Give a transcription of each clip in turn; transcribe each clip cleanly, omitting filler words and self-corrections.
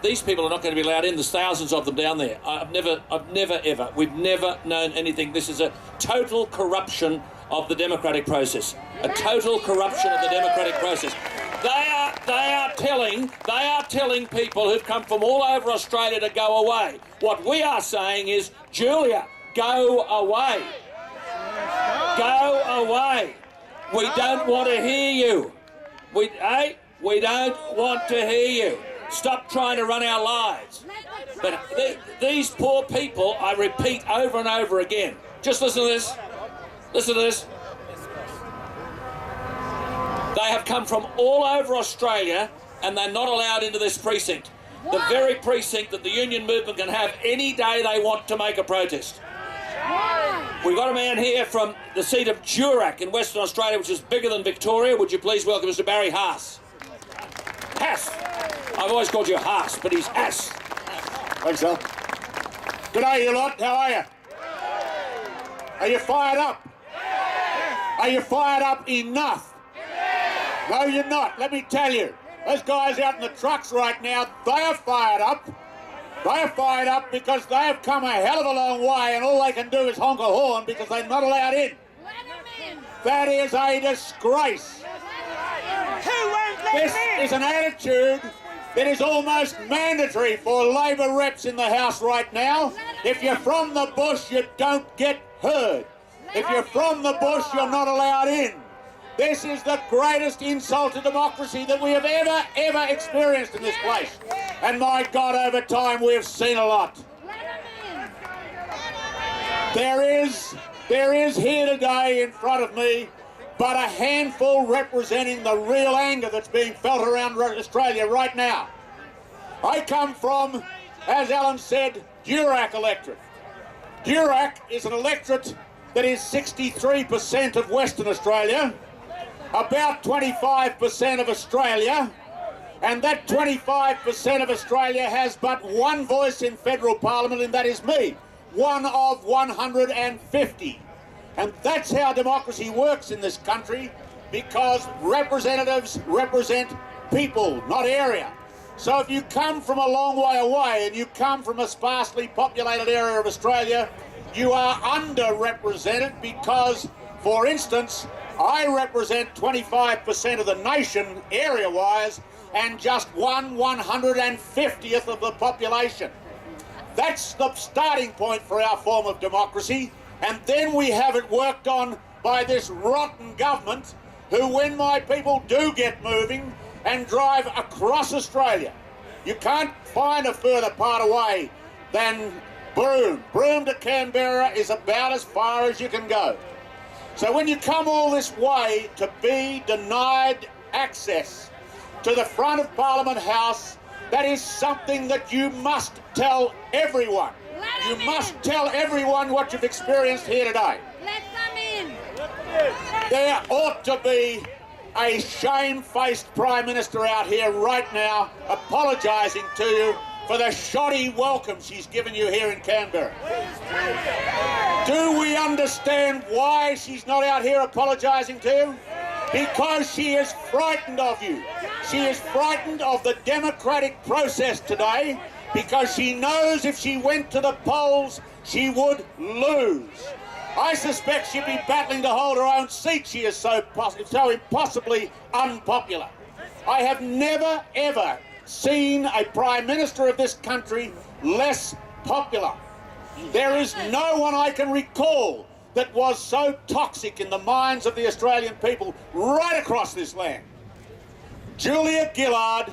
These people are not going to be allowed in. There's thousands of them down there. We've never known anything. This is a total corruption of the democratic process. A total corruption of the democratic process. They are telling people who've come from all over Australia to go away. What we are saying is, Julia, go away. Go away. We don't want to hear you. We don't want to hear you. Stop trying to run our lives. But these poor people, I repeat over and over again. Just listen to this. Listen to this. They have come from all over Australia and they're not allowed into this precinct. The very precinct that the union movement can have any day they want to make a protest. We've got a man here from the seat of Durach in Western Australia, which is bigger than Victoria. Would you please welcome Mr. Barry Hasse? Hasse. I've always called you Hasse, but he's Hasse. Thanks, sir. G'day, you lot. How are you? Are you fired up? Are you fired up enough? No, you're not. Let me tell you. Those guys out in the trucks right now, they are fired up. They are fired up because they have come a hell of a long way and all they can do is honk a horn because they're not allowed in. That is a disgrace. This is an attitude that is almost mandatory for Labor reps in the House right now. If you're from the bush, you don't get heard. If you're from the bush, you're not allowed in. This is the greatest insult to democracy that we have ever experienced in this place. And my God, over time, we have seen a lot. There is here today in front of me but a handful representing the real anger that's being felt around Australia right now. I come from, as Alan said, Durach electorate. Durach is an electorate that is 63% of Western Australia, about 25% of Australia, and that 25% of Australia has but one voice in federal parliament, and that is me, one of 150. And that's how democracy works in this country, because representatives represent people, not area. So if you come from a long way away and you come from a sparsely populated area of Australia, you are underrepresented because, for instance, I represent 25% of the nation area-wise and just 1/150th of the population. That's the starting point for our form of democracy, and then we have it worked on by this rotten government who, when my people do get moving and drive across Australia, you can't find a further part away than Broome. Broome to Canberra is about as far as you can go. So when you come all this way to be denied access to the front of Parliament House, that is something that you must tell everyone. You must tell everyone what you've experienced here today. Let them in. There ought to be a shamefaced Prime Minister out here right now apologising to you for the shoddy welcome she's given you here in Canberra. Do we understand why she's not out here apologising to you? Because she is frightened of you. She is frightened of the democratic process today because she knows if she went to the polls, she would lose. I suspect she'd be battling to hold her own seat. She is so impossibly unpopular. I have never, ever seen a Prime Minister of this country less popular. There is no one I can recall that was so toxic in the minds of the Australian people right across this land. Julia Gillard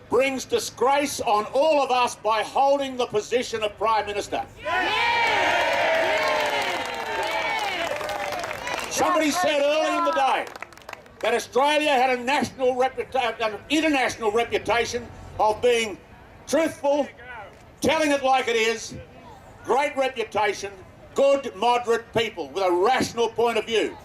brings disgrace on all of us by holding the position of Prime Minister. Somebody said early in the day that Australia had an international reputation of being truthful, telling it like it is, great reputation, good, moderate people with a rational point of view.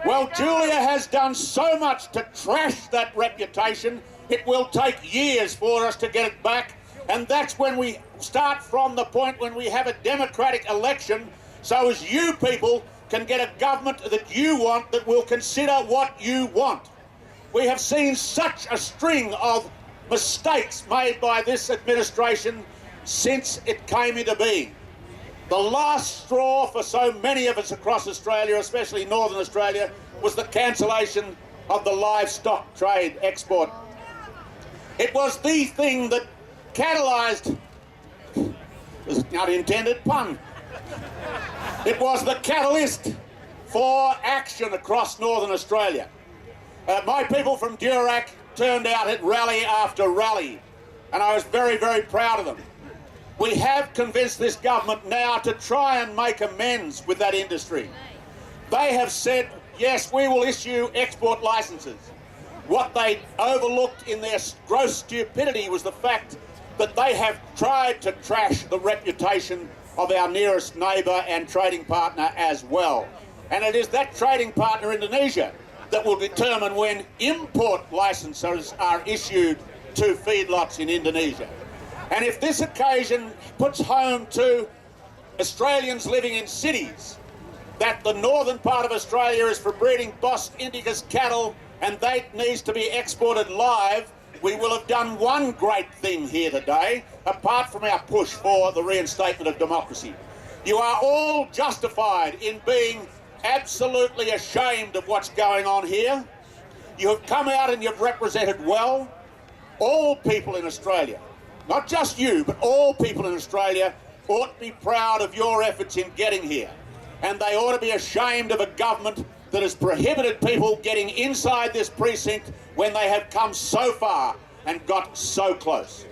Well, Julia has done so much to trash that reputation, it will take years for us to get it back, and that's when we start from the point when we have a democratic election, so as you people can get a government that you want that will consider what you want. We have seen such a string of mistakes made by this administration since it came into being. The last straw for so many of us across Australia, especially Northern Australia, was the cancellation of the livestock trade export. It was the thing that catalysed, was an unintended pun, it was the catalyst for action across Northern Australia. My people from Durach turned out at rally after rally, and I was very, very proud of them. We have convinced this government now to try and make amends with that industry. They have said, yes, we will issue export licences. What they overlooked in their gross stupidity was the fact that they have tried to trash the reputation of our nearest neighbour and trading partner as well. And it is that trading partner, Indonesia, that will determine when import licences are issued to feedlots in Indonesia. And if this occasion puts home to Australians living in cities that the northern part of Australia is for breeding Bos Indicus cattle and that needs to be exported live, we will have done one great thing here today, apart from our push for the reinstatement of democracy. You are all justified in being absolutely ashamed of what's going on here. You have come out and you've represented well all people in Australia. Not just you, but all people in Australia ought to be proud of your efforts in getting here. And they ought to be ashamed of a government that has prohibited people getting inside this precinct when they have come so far and got so close.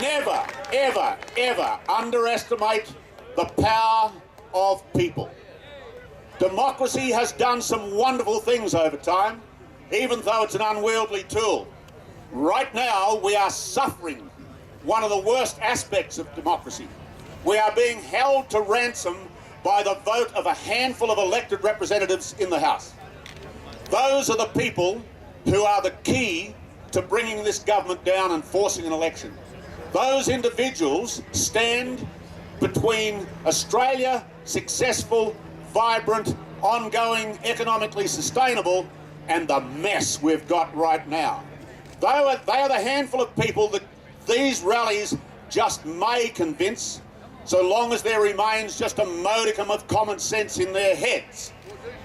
Never, ever, ever underestimate the power of people. Democracy has done some wonderful things over time, even though it's an unwieldy tool. Right now, we are suffering one of the worst aspects of democracy. We are being held to ransom by the vote of a handful of elected representatives in the House. Those are the people who are the key to bringing this government down and forcing an election. Those individuals stand between Australia, successful, vibrant, ongoing, economically sustainable, and the mess we've got right now. They are the handful of people that these rallies just may convince, so long as there remains just a modicum of common sense in their heads.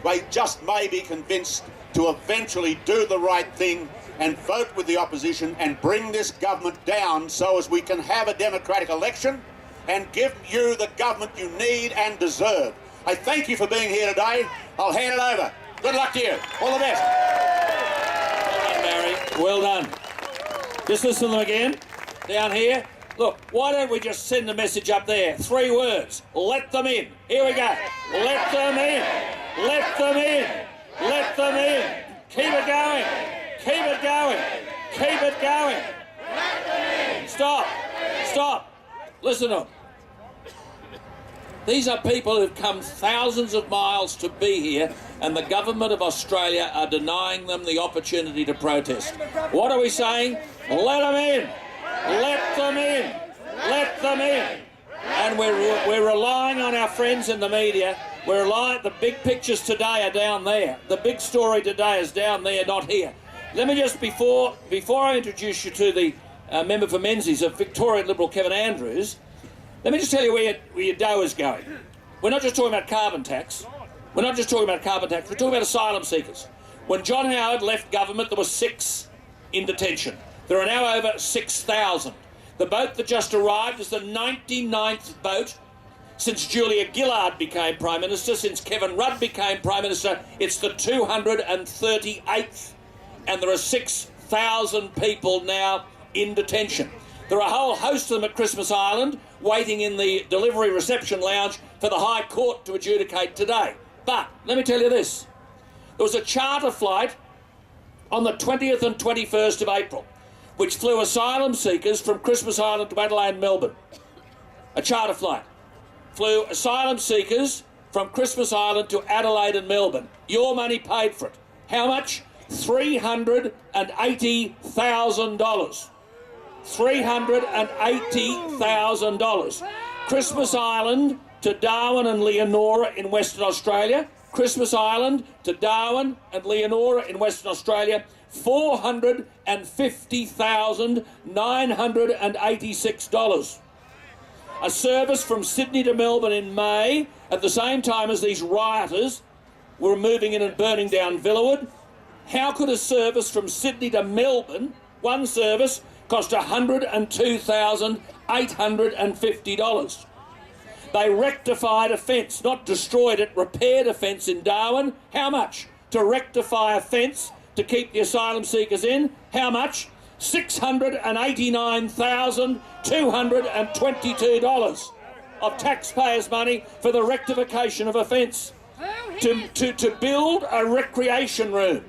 They just may be convinced to eventually do the right thing and vote with the opposition and bring this government down so as we can have a democratic election and give you the government you need and deserve. I thank you for being here today. I'll hand it over. Good luck to you. All the best. Well done, Barry. Well done. Just listen to them again. Down here. Look, why don't we just send a message up there? 3 words. Let them in. Here we go. Let them in. Let them in. Let them in. Keep it going. Keep it going. Keep it going. Stop. Stop. Listen to them. These are people who've come thousands of miles to be here, and the government of Australia are denying them the opportunity to protest. What are we saying? Let them in. Let them in. Let them in. And we're relying on our friends in the media. We're relying. The big pictures today are down there. The big story today is down there, not here. Let me just, before I introduce you to the member for Menzies of Victorian Liberal Kevin Andrews, let me just tell you where your dough is going. We're not just talking about carbon tax. We're not just talking about carbon tax. We're talking about asylum seekers. When John Howard left government, there were 6 in detention. There are now over 6,000. The boat that just arrived is the 99th boat since Julia Gillard became Prime Minister, since Kevin Rudd became Prime Minister. It's the 238th. And there are 6,000 people now in detention. There are a whole host of them at Christmas Island waiting in the delivery reception lounge for the High Court to adjudicate today. But let me tell you this. There was a charter flight on the 20th and 21st of April which flew asylum seekers from Christmas Island to Adelaide and Melbourne. A charter flight flew asylum seekers from Christmas Island to Adelaide and Melbourne. Your money paid for it. How much? $380,000. $380,000. Christmas Island to Darwin and Leonora in Western Australia, Christmas Island to Darwin and Leonora in Western Australia, $450,986. A service from Sydney to Melbourne in May, at the same time as these rioters were moving in and burning down Villawood. How could a service from Sydney to Melbourne, one service, cost $102,850? They rectified a fence, not destroyed it, repaired a fence in Darwin. How much? To rectify a fence to keep the asylum seekers in. How much? $689,222 of taxpayers' money for the rectification of a fence. To build a recreation room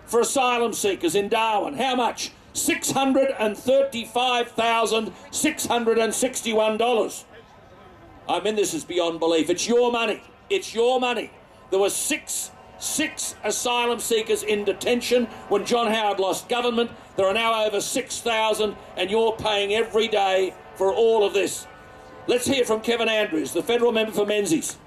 for asylum seekers in Darwin. How much? $635,661. I mean, this is beyond belief. It's your money. It's your money. There were six asylum seekers in detention when John Howard lost government. There are now over 6,000, and you're paying every day for all of this. Let's hear from Kevin Andrews, the federal member for Menzies.